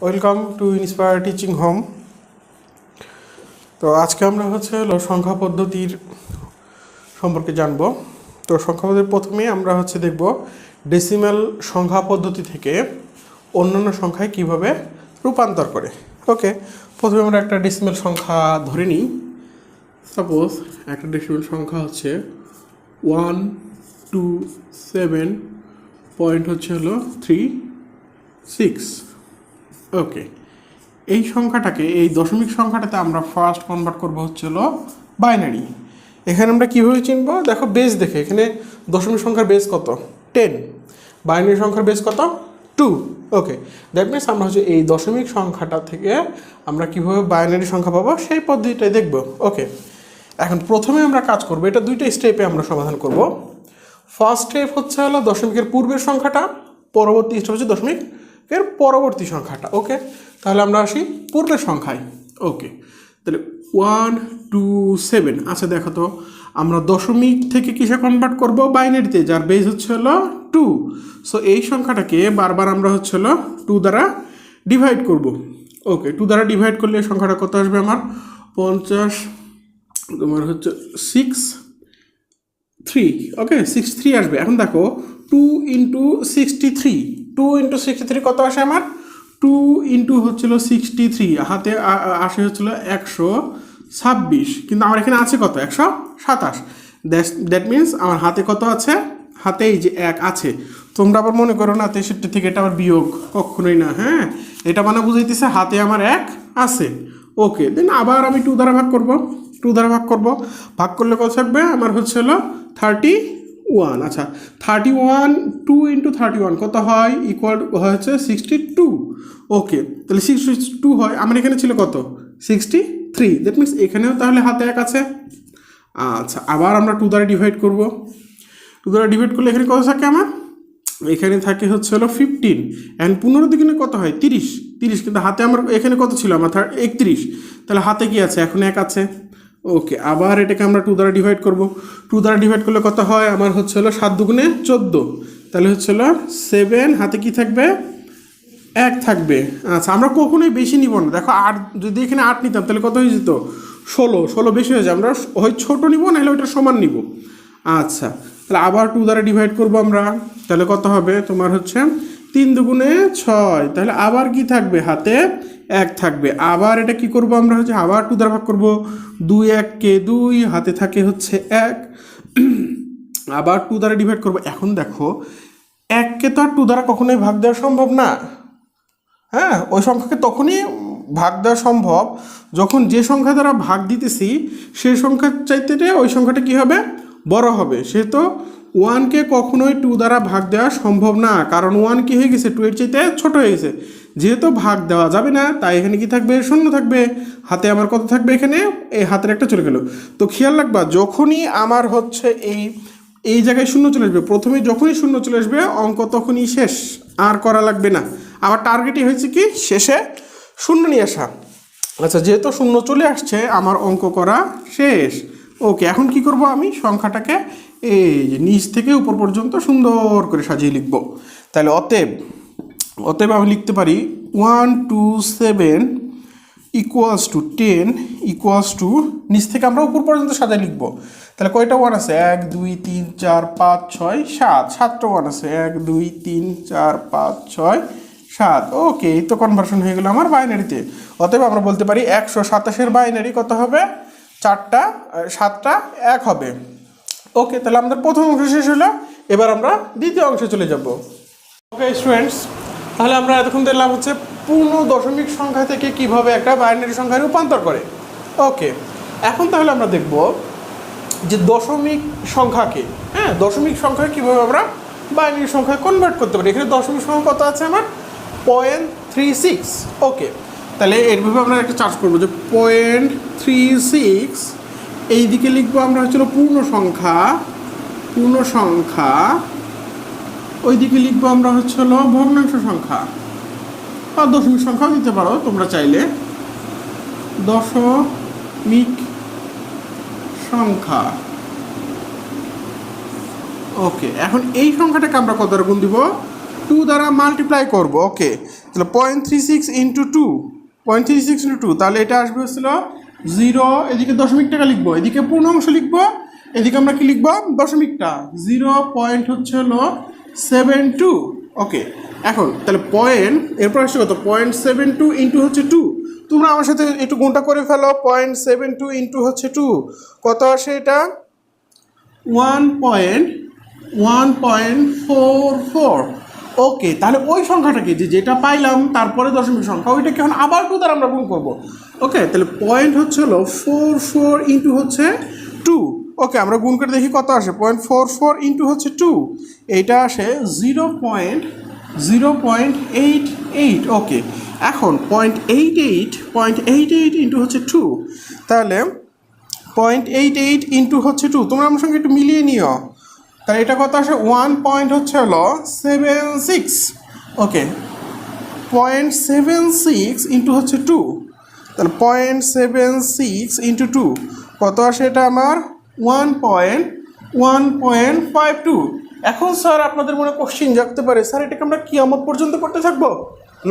Welcome to inspire teaching home. তো আজকে আমরা সংখ্যা পদ্ধতির সম্পর্কে জানব। তো সংখ্যা পদ্ধতির প্রথমে আমরা দেখব ডেসিমাল সংখ্যা পদ্ধতি থেকে অন্যান্য সংখ্যায় কিভাবে রূপান্তর করে। ওকে, প্রথমে আমরা একটা ডেসিমাল সংখ্যা ধরে নিই। সাপোজ একটা ডেসিমাল সংখ্যা হচ্ছে 127.36। ওকে, এই সংখ্যাটাকে এই দশমিক সংখ্যাটাতে আমরা ফার্স্ট কনভার্ট করবো বাইনারি। এখানে আমরা কীভাবে চিনব? দেখো বেস দেখে, এখানে দশমিক সংখ্যার বেস কত? 10, বাইনারি সংখ্যার বেস কত? 2। ওকে, দ্যাট মিনস আমরা এই দশমিক সংখ্যাটা থেকে আমরা কীভাবে বাইনারি সংখ্যা পাবো সেই পদ্ধতিটাই দেখব। ওকে, এখন প্রথমে আমরা কাজ করব, এটা দুইটা স্টেপে আমরা সমাধান করব। ফার্স্ট স্টেপ দশমিকের পূর্বের সংখ্যাটা, পরবর্তী স্টেপ হচ্ছে দশমিকের পরবর্তী সংখ্যাটা। ওকে, তাহলে আমরা আসি পূর্বের সংখ্যায়। ওকে, তাহলে 127। আচ্ছা দেখো তো, আমরা দশমিক থেকে কিসে কনভার্ট করব? বাইনারিতে, যার বেস 2। সো এই সংখ্যাটাকে বারবার আমরা 2 দ্বারা ডিভাইড করব। ওকে, 2 দ্বারা ডিভাইড করলে এই সংখ্যাটা কত আসবে? আমার 50, তোমার 63। ওকে, 63 আসবে। এখন দেখো 2 ইন্টু 63, 2 ইন্টু 63 কত আসে আমার? 2 ইন্টু 63, হাতে আসে 126, কিন্তু আমার এখানে আছে কত? 127। দ্যাট মিনস আমার হাতে কত আছে? হাতে এই যে 1 আছে। তোমরা আবার মনে করো না 63 থেকে এটা আবার বিয়োগ, কখনোই না। হ্যাঁ, এটা মানে বুঝাইতেছে হাতে আমার 1 আছে। ওকে, দেন আবার আমি 2 দ্বারা ভাগ করব। 2 দ্বারা ভাগ করলে কত থাকবে? আমার 31। আচ্ছা, 31, 2 ইন্টু 31 কত হয়? ইকুয়াল হচ্ছে 62। ওকে, তাহলে 62 হয়। আমার এখানে ছিল কত? 63। দ্যাট মিনস এখানেও তাহলে হাতে 1 আছে। আচ্ছা, আবার আমরা 2 দ্বারা ডিভাইড করব। 2 দ্বারা ডিভাইড করলে এখানে কত থাকে আমার? এখানে থাকে 15। অ্যান্ড 15 দ্বিগুণে কত হয়? 30। কিন্তু হাতে আমার এখানে কত ছিল? আমার 31। তাহলে হাতে কি আছে? এখন 1 আছে। ওকে, আবার এটাকে আমরা 2 দ্বারা ডিভাইড করব। 2 দ্বারা ডিভাইড করলে কত হয়? আমার 7 দুগুণে 14। তাহলে 7, হাতে কি থাকবে? 1 থাকবে। আচ্ছা, আমরা কখনোই বেশি নিব না। দেখো 8, যদি এখানে 8 নিতাম তাহলে কত হয়ে যেত? 16 বেশি হয়ে যায়। আমরা হয় ছোটো নিব, নাহলে ওইটা সমান নিব। আচ্ছা, তাহলে আবার 2 দ্বারা ডিভাইড করব আমরা। তাহলে কত হবে? তোমার 3 দুগুণে 6। তাহলে আবার কি থাকবে? হাতে 1 থাকবে। আবার এটা কি করব আমরা? আবার 2 দ্বারা ভাগ করব। 2 1 কে 2, হাতে থাকে 1। আবার 2 দ্বারা ডিভাইড করব। এখন দেখো 1কে তো আর 2 দ্বারা কখনোই ভাগ দেওয়া সম্ভব না। হ্যাঁ, ওই সংখ্যাকে তখনই ভাগ দেওয়া সম্ভব যখন যে সংখ্যা দ্বারা ভাগ দিতেছি সেই সংখ্যার চাইতে ওই সংখ্যাটা কি হবে? বড় হবে। সেহেতু 1কে কখনোই 2 দ্বারা ভাগ দেওয়া সম্ভব না, কারণ 1 কি হয়ে গেছে? 2 এর চাইতে ছোট হয়ে গেছে। যেহেতু ভাগ দেওয়া যাবে না, তাই এখানে কি থাকবে? 0 থাকবে। হাতে আমার কত থাকবে? এখানে এই হাতের একটা চলে গেল। তো খেয়াল রাখবা, যখনই আমার এই জায়গায় 0 চলে আসবে, প্রথমে যখনই 0 চলে আসবে অঙ্ক তখনই শেষ, আর করা লাগবে না। আমার টার্গেটই হয়েছে কি? শেষে 0 নিয়ে আসা। আচ্ছা, যেহেতু 0 চলে আসছে, আমার অঙ্ক করা শেষ। ওকে, এখন কি করব? আমি সংখ্যাটাকে এই যে নিচ থেকে উপর পর্যন্ত সুন্দর করে সাজিয়ে লিখব। তাহলে অতএব আমি লিখতে পারি 127 ইকুয়ালস টু 10 ইকুয়ালস টু, নিচ থেকে আমরা উপর পর্যন্ত সাজিয়ে লিখব। তাহলে কয়টা 1 আছে? 1 2 3 4 5 6 7, 7টা 1 আছে। 1 2 3 4 5 6 7। ওকে, এই তো কনভার্সন হয়ে গেল আমার বাইনারিতে। অতএব আমরা বলতে পারি 127-এর বাইনারি কত হবে? 4টা 7টা 1 হবে। ওকে, তাহলে আমাদের প্রথম অংশ শেষ হলো। এবার আমরা দ্বিতীয় অংশে চলে যাব। ওকে স্টুডেন্টস, তাহলে আমরা এতক্ষণ দেখলাম পূর্ণ দশমিক সংখ্যা থেকে কিভাবে একটা বাইনারি সংখ্যায় রূপান্তর করে। ওকে, এখন তাহলে আমরা দেখব যে দশমিক সংখ্যাকে, দশমিক সংখ্যা কীভাবে আমরা বাইনারি সংখ্যায় কনভার্ট করতে পারি। এখানে দশমিক সংখ্যা কত আছে আমার? 0.36। ওকে, তাহলে এইভাবে আমরা একটা চার্জ করবো যে 0.36, এই দিকে লিখবো আমরা পূর্ণ সংখ্যা, ওই দিকে লিখবো আমরা ভগ্নাংশ সংখ্যা, বা দশমিক সংখ্যাও দিতে পারো তোমরা চাইলে। দশমিক সংখ্যা। ওকে, এখন এই সংখ্যাটাকে আমরা কত দ্বারা গুণ দিব? টু দ্বারা মাল্টিপ্লাই করবো। ওকে, তাহলে 0.36 ইন্টু টু, 0.36 ইন্টু টু, তাহলে এটা আসবে হচ্ছিল 0, এদিকে দশমিক টাকা লিখবো, এদিকে পূর্ণ অংশ লিখবো, এদিকে আমরা কি লিখবো দশমিকটা, 0.72। ওকে, এখন তাহলে পয়েন্ট, এরপর আসছে কত, 0.72 ইন্টু হচ্ছে টু। তোমরা আমার সাথে একটু গুণটা করে ফেলো, 0.72 ইন্টু হচ্ছে টু, কত আসে এটা, 1.44। ওকে, তাহলে ওই সংখ্যাটাকে যেটা পাইলাম তারপরে দশমিক সংখ্যা, ওইটাকে এখন আবার টু দ্বারা আমরা গুণ করবো। ওকে, তাহলে পয়েন্ট হচ্ছে হলো 44 ইন্টু হচ্ছে টু। ওকে, আমরা গুণ করে দেখি কত আসে, 0.44 ইন্টু হচ্ছে টু, এইটা আসে 0.88। ওকে, এখন 0.88 ইন্টু হচ্ছে টু, তাহলে 0.88 ইন্টু হচ্ছে টু, তোমরা আমার সঙ্গে একটু মিলিয়ে নিও, তাহলে এটা কত আসে 1.76। ওকে, 0.76 ইন্টু হচ্ছে টু, তাহলে 0.76 ইন্টু টু কত আসে এটা আমার 1.52। এখন স্যার আপনাদের মনে কোশ্চিন জাগতে পারে, স্যার এটাকে আমরা কিয়ামত পর্যন্ত করতে থাকবো?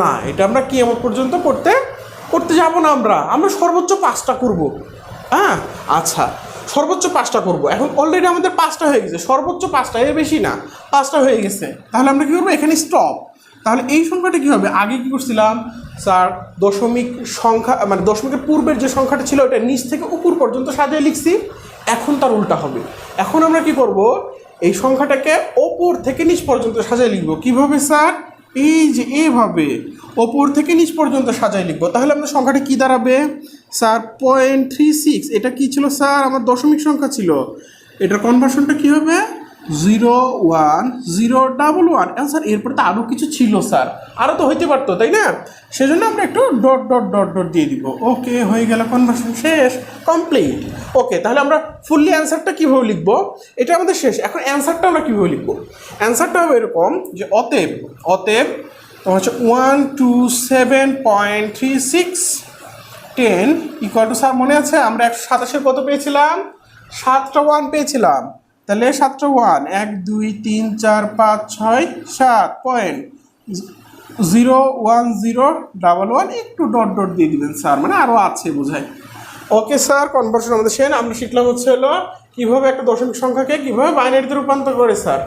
না, এটা আমরা কিয়ামত পর্যন্ত করতে যাব না, আমরা সর্বোচ্চ 5টা করব। হ্যাঁ, আচ্ছা, সর্বোচ্চ 5টা করব। এখন অলরেডি আমাদের 5টা হয়ে গেছে, সর্বোচ্চ 5টা, এর বেশি না, 5টা হয়ে গেছে। তাহলে আমরা কী করবো, এখানে স্টপ। তাহলে এই সংখ্যাটা কী হবে, আগে কী করছিলাম স্যার, দশমিক সংখ্যা মানে দশমিকের পূর্বের যে সংখ্যাটা ছিল ওটা নিচ থেকে উপর পর্যন্ত সাজিয়ে লিখছি, এখন তার উল্টা হবে। এখন আমরা কি করব, এই সংখ্যাটাকে ওপর থেকে নিচ পর্যন্ত সাজিয়ে লিখবো। কিভাবে স্যার, এই যে এভাবে ওপর থেকে নিচ পর্যন্ত সাজাই লিখবো। তাহলে আমাদের সংখ্যাটা কী দাঁড়াবে স্যার, 0.36, এটা কি ছিল স্যার, আমার দশমিক সংখ্যা ছিল, এটার কনভার্সনটা কী হবে 01011। স্যার এরপরে তো আরও কিছু ছিল স্যার, আরও তো হইতে পারতো, তাই না? সেজন্য আমরা একটু ডট ডট ডট ডট দিয়ে দিব। ওকে, হয়ে গেল, কনভার্সন শেষ, কমপ্লিট। ওকে, তাহলে আমরা ফুললি অ্যান্সারটা কীভাবে লিখবো, এটা আমাদের শেষ। এখন অ্যান্সারটা আমরা কীভাবে লিখবো, অ্যান্সারটা হবে এরকম যে অতএব তোমার হচ্ছে 127.36 10 ইকুয়াল টু, স্যার মনে আছে আমরা 127 কত পেয়েছিলাম, 7টা 1 পেয়েছিলাম, তাহলে 7টা 1, 1 2 3 4 5 6 7, 0.01011, একটু ডট ডট দিয়ে দিবেন স্যার, মানে আরও আছে বোঝায়। ওকে স্যার, কনভার্সন আমাদের শেষ। আমরা শিখলাম হচ্ছে হলো কীভাবে একটা দশমিক সংখ্যাকে কীভাবে বাইনারিতে রূপান্তর করে স্যার।